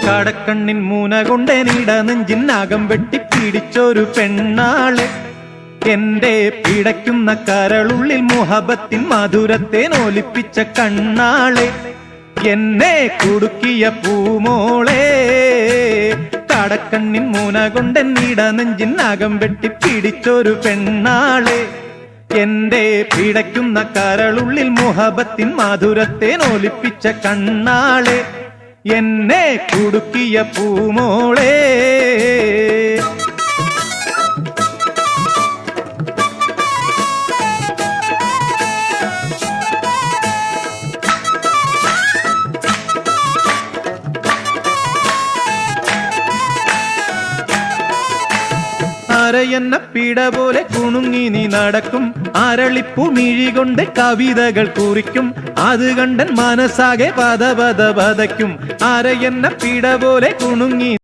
കടക്കണ്ണിൻ മൂന കൊണ്ടെനിട നെഞ്ചിനകം വെട്ടിപ്പിടിച്ചൊരു പെണ്ണാളെ എന്റെ പിടയ്ക്കുന്ന കരളുള്ളിൽ മുഹബത്തിൻ മധുരത്തെ നോലിപ്പിച്ച കണ്ണാളെ എന്നെ കുടുക്കിയ പൂമോളെ കടക്കണ്ണിൻ മൂന കൊണ്ടെന്നിട നെഞ്ചിനകം വെട്ടിപ്പിടിച്ചൊരു പെണ്ണാളെ എന്റെ പിടയ്ക്കുന്ന കരളുള്ളിൽ മുഹബത്തിൻ മധുരത്തെ നോലിപ്പിച്ച കണ്ണാളെ എന്നെ കുടുക്കിയ പൂമോളെ അരയെന്ന പിട പോലെ കുണുങ്ങി നീ നടക്കും അരളിപ്പൂ മിഴികൊണ്ട് കവിതകൾ കുറിക്കും അത് കണ്ടൻ മനസ്സാകെ പദ പദ പതയ്ക്കും അരയെന്ന പിട പോലെ കുണുങ്ങി